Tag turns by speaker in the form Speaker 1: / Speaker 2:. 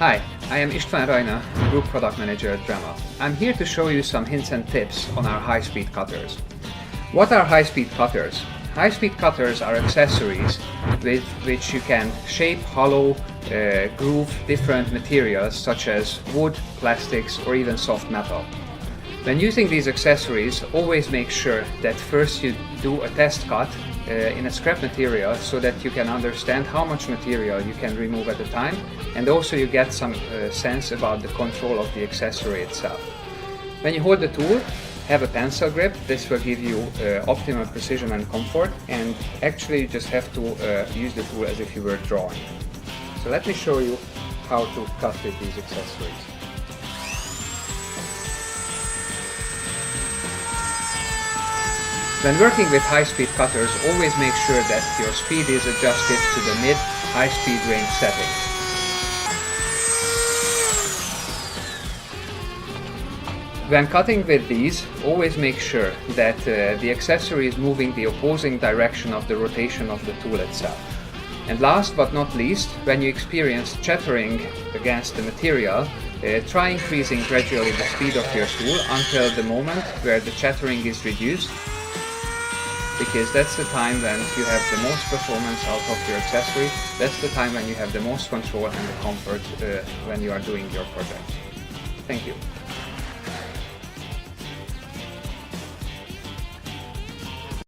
Speaker 1: Hi, I am Istvan Rajna, Group Product Manager at Dremel. I'm here to show you some hints and tips on our high-speed cutters. What are high-speed cutters? High-speed cutters are accessories with which you can shape, hollow, groove different materials such as wood, plastics, or even soft metal. When using these accessories, always make sure that first you do a test cut in a scrap material so that you can understand how much material you can remove at a time, and also you get some sense about the control of the accessory itself. When you hold the tool, have a pencil grip. This will give you optimal precision and comfort, and actually you just have to use the tool as if you were drawing. So let me show you how to cut with these accessories. When working with high-speed cutters, always make sure that your speed is adjusted to the mid-high-speed range setting. When cutting with these, always make sure that the accessory is moving the opposing direction of the rotation of the tool itself. And last but not least, when you experience chattering against the material, try increasing gradually the speed of your tool until the moment where the chattering is reduced, because that's the time when you have the most performance out of your accessory. That's the time when you have the most control and the comfort when you are doing your project. Thank you.